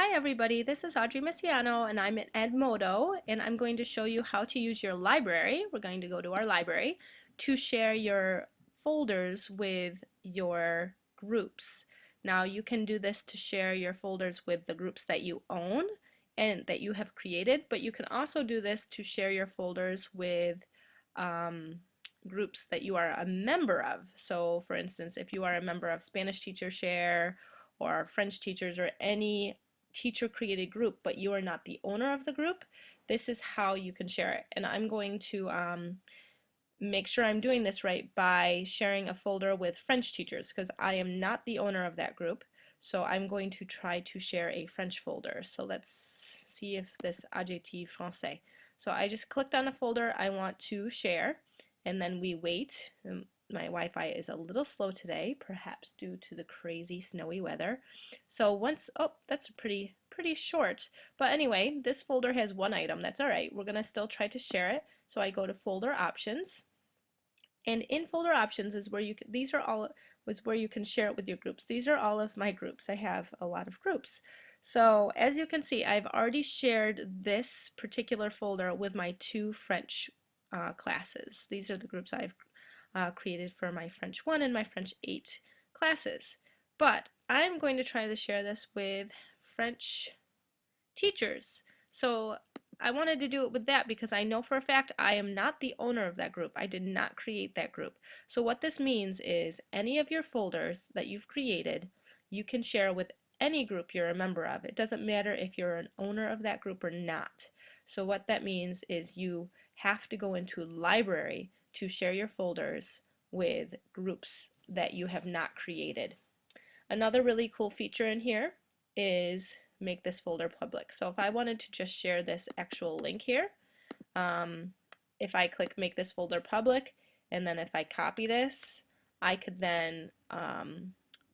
Hi everybody, this is Audrey Messiano and I'm at Edmodo and I'm going to show you how to use your library. We're going to go to our library to share your folders with your groups. Now you can do this to share your folders with the groups that you own and that you have created, but you can also do this to share your folders with groups that you are a member of. So for instance, if you are a member of Spanish Teacher Share or French Teachers or any teacher created group, but you are not the owner of the group, this is how you can share it. And I'm going to make sure I'm doing this right by sharing a folder with French teachers because I am not the owner of that group. So I'm going to try to share a French folder. So let's see if this adjectif français. So I just clicked on a folder I want to share and then we wait. My Wi-Fi is a little slow today, perhaps due to the crazy snowy weather. So once, oh, that's pretty short. But anyway, this folder has one item. That's all right. We're gonna still try to share it. So I go to Folder Options, and in Folder Options is where you can, these are all was where you can share it with your groups. These are all of my groups. I have a lot of groups. So as you can see, I've already shared this particular folder with my two French classes. These are the groups I've created for my French 1 and my French 8 classes. But I'm going to try to share this with French teachers. So I wanted to do it with that because I know for a fact I am not the owner of that group. I did not create that group. So what this means is any of your folders that you've created, you can share with any group you're a member of. It doesn't matter if you're an owner of that group or not. So what that means is you have to go into library to share your folders with groups that you have not created. Another really cool feature in here is make this folder public. So if I wanted to just share this actual link here, if I click make this folder public and then if I copy this, I could then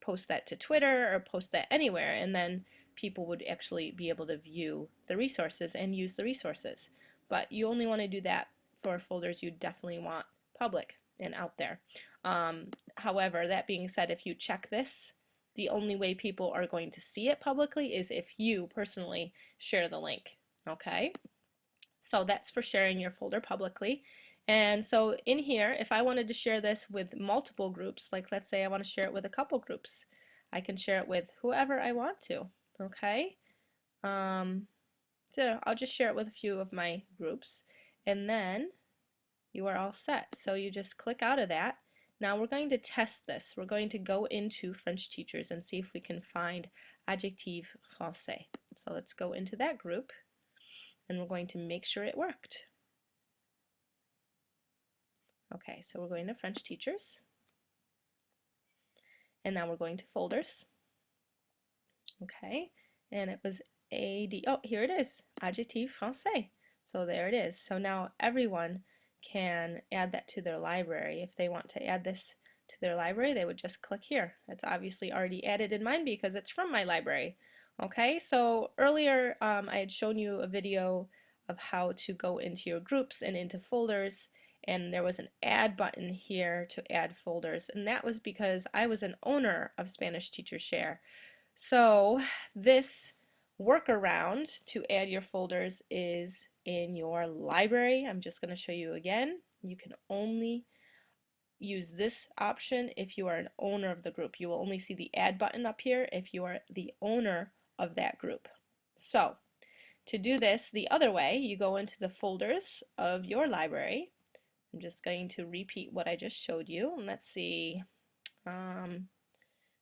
post that to Twitter or post that anywhere, and then people would actually be able to view the resources and use the resources. But you only want to do that for folders you definitely want public and out there. However, that being said, if you check this, the only way people are going to see it publicly is if you personally share the link. Okay? So that's for sharing your folder publicly. And so in here, if I wanted to share this with multiple groups, like let's say I want to share it with a couple groups, I can share it with whoever I want to. Okay? So I'll just share it with a few of my groups, and then you are all set. So you just click out of that. Now we're going to test this. We're going to go into French teachers and see if we can find adjectif français. So let's go into that group and we're going to make sure it worked. Okay, so we're going to French teachers and now we're going to folders. Okay, and it was AD, oh here it is, adjectif français. So there it is. So now everyone can add that to their library. If they want to add this to their library, they would just click here. It's obviously already added in mine because it's from my library. Okay, so earlier I had shown you a video of how to go into your groups and into folders, and there was an add button here to add folders, and that was because I was an owner of Spanish Teacher Share. So this workaround to add your folders is in your library. I'm just going to show you again. You can only use this option if you are an owner of the group. You will only see the add button up here if you are the owner of that group. So to do this the other way, you go into the folders of your library. I'm just going to repeat what I just showed you, and let's see,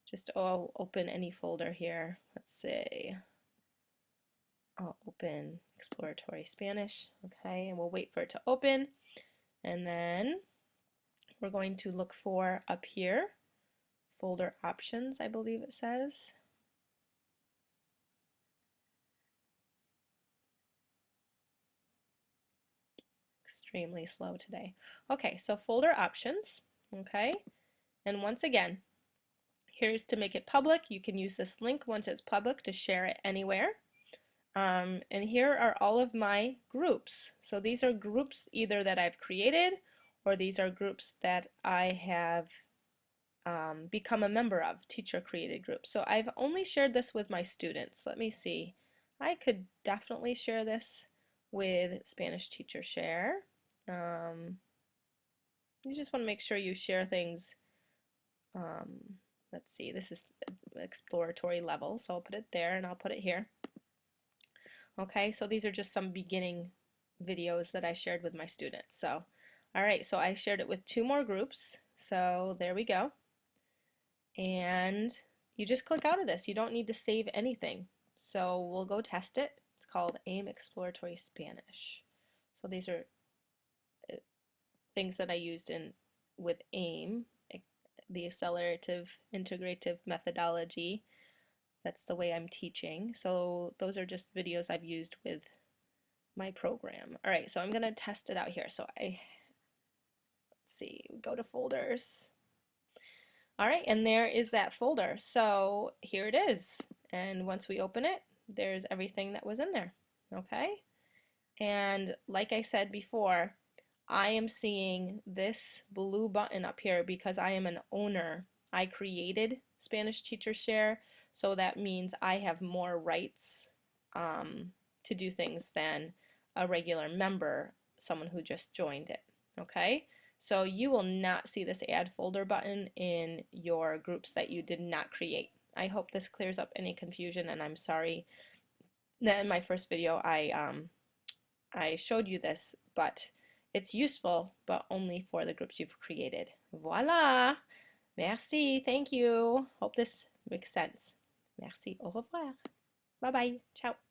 just I'll open any folder here. Let's say I'll open Exploratory Spanish, okay, and we'll wait for it to open, and then we're going to look for up here, folder options, I believe it says. Extremely slow today. Okay, so folder options, okay, and once again, here's to make it public. You can use this link once it's public to share it anywhere. And here are all of my groups. So these are groups either that I've created or these are groups that I have become a member of, teacher created groups. So I've only shared this with my students. Let me see. I could definitely share this with Spanish Teacher Share. Um, you just want to make sure you share things. Let's see, this is exploratory level, so I'll put it there and I'll put it here. Okay, so these are just some beginning videos that I shared with my students. So, all right, so I shared it with 2 more groups. So there we go. And you just click out of this. You don't need to save anything. So we'll go test it. It's called AIM Exploratory Spanish. So these are things that I used with AIM, the accelerative integrative methodology. That's the way I'm teaching. So those are just videos I've used with my program. All right, so I'm gonna test it out here. So let's see, go to folders. All right, and there is that folder. So here it is. And once we open it, there's everything that was in there. Okay? And like I said before, I am seeing this blue button up here because I am an owner. I created Spanish Teacher Share, so that means I have more rights to do things than a regular member, someone who just joined it. Okay? So you will not see this add folder button in your groups that you did not create. I hope this clears up any confusion, and I'm sorry that in my first video I showed you this, but it's useful, but only for the groups you've created. Voila! Merci, thank you. Hope this makes sense. Merci, au revoir. Bye bye, ciao.